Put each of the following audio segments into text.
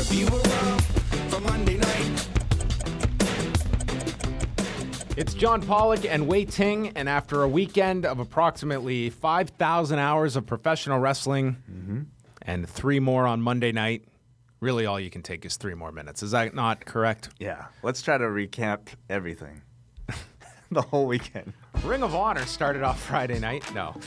review of Raw for Monday night. It's John Pollock and Wei Ting, and after a weekend of approximately 5,000 hours of professional wrestling and 3 more on Monday night, really all you can take is 3 more minutes. Is that not correct? Yeah. Let's try to recap everything. The whole weekend. Ring of Honor started off Friday night. No.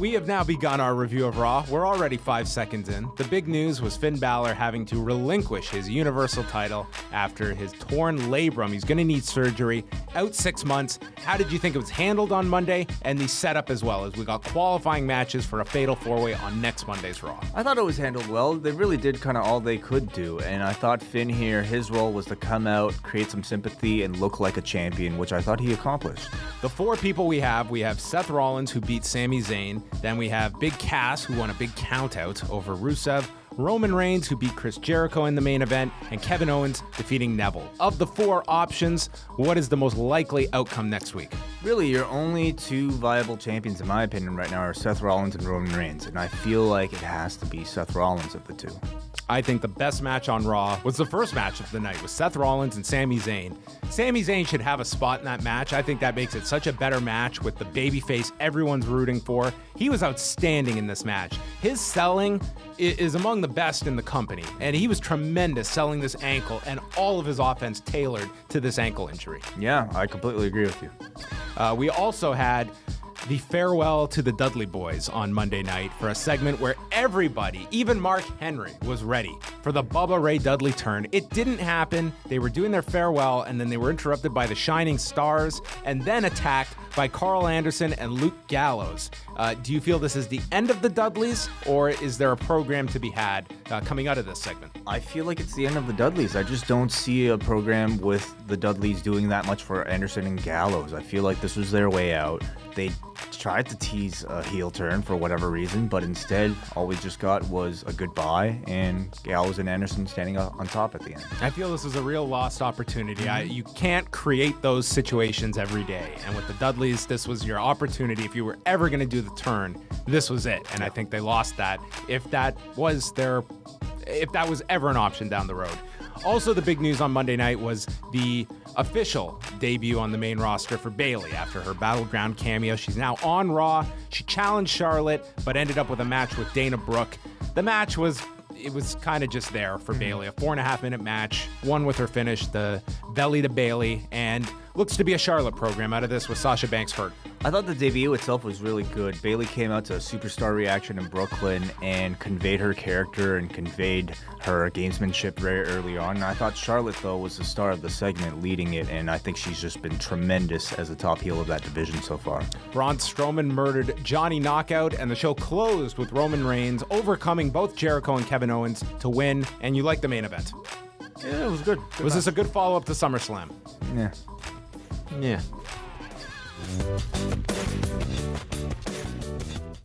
We have now begun our review of Raw. We're already 5 seconds in. The big news was Finn Balor having to relinquish his Universal title after his torn labrum. He's going to need surgery. Out 6 months. How did you think it was handled on Monday? And the setup as well, as we got qualifying matches for a Fatal 4-Way on next Monday's Raw. I thought it was handled well. They really did kind of all they could do. And I thought Finn here, his role was to come out, create some sympathy, and look like a champion, which I thought he accomplished. The 4 people we have Seth Rollins, who beat Sami Zayn. Then we have Big Cass, who won a big count-out over Rusev. Roman Reigns, who beat Chris Jericho in the main event. And Kevin Owens defeating Neville. Of the 4 options, what is the most likely outcome next week? Really, your only 2 viable champions, in my opinion, right now are Seth Rollins and Roman Reigns. And I feel like it has to be Seth Rollins of the 2. I think the best match on Raw was the first match of the night with Seth Rollins and Sami Zayn. Sami Zayn should have a spot in that match. I think that makes it such a better match with the babyface everyone's rooting for. He was outstanding in this match. His selling is among the best in the company, and he was tremendous selling this ankle and all of his offense tailored to this ankle injury. Yeah, I completely agree with you. We also had the farewell to the Dudley Boyz on Monday night for a segment where everybody, even Mark Henry, was ready for the Bubba Ray Dudley turn. It didn't happen. They were doing their farewell, and then they were interrupted by the Shining Stars and then attacked by Carl Anderson and Luke Gallows. Do you feel this is the end of the Dudleys, or is there a program to be had coming out of this segment? I feel like it's the end of the Dudleys. I just don't see a program with the Dudleys doing that much for Anderson and Gallows. I feel like this was their way out. They tried to tease a heel turn for whatever reason, but instead, all we just got was a goodbye and Gallows and Anderson standing up on top at the end. I feel this is a real lost opportunity. You can't create those situations every day. And with the Dudleys, this was your opportunity. If you were ever going to do the turn, this was it. And I think they lost that. If that was ever an option down the road. Also, the big news on Monday night was the official debut on the main roster for Bayley after her Battleground cameo. She's now on Raw. She challenged Charlotte, but ended up with a match with Dana Brooke. The match was kind of just there for Bayley. A 4.5-minute match, won with her finish, the belly to Bayley, and looks to be a Charlotte program out of this with Sasha Banks hurt. I thought the debut itself was really good. Bayley came out to a superstar reaction in Brooklyn and conveyed her character and conveyed her gamesmanship very early on. And I thought Charlotte, though, was the star of the segment, leading it, and I think she's just been tremendous as the top heel of that division so far. Braun Strowman murdered Johnny Knockout, and the show closed with Roman Reigns overcoming both Jericho and Kevin Owens to win, and you liked the main event. Yeah, it was good. Was this a good follow-up to SummerSlam? Yeah. Yeah.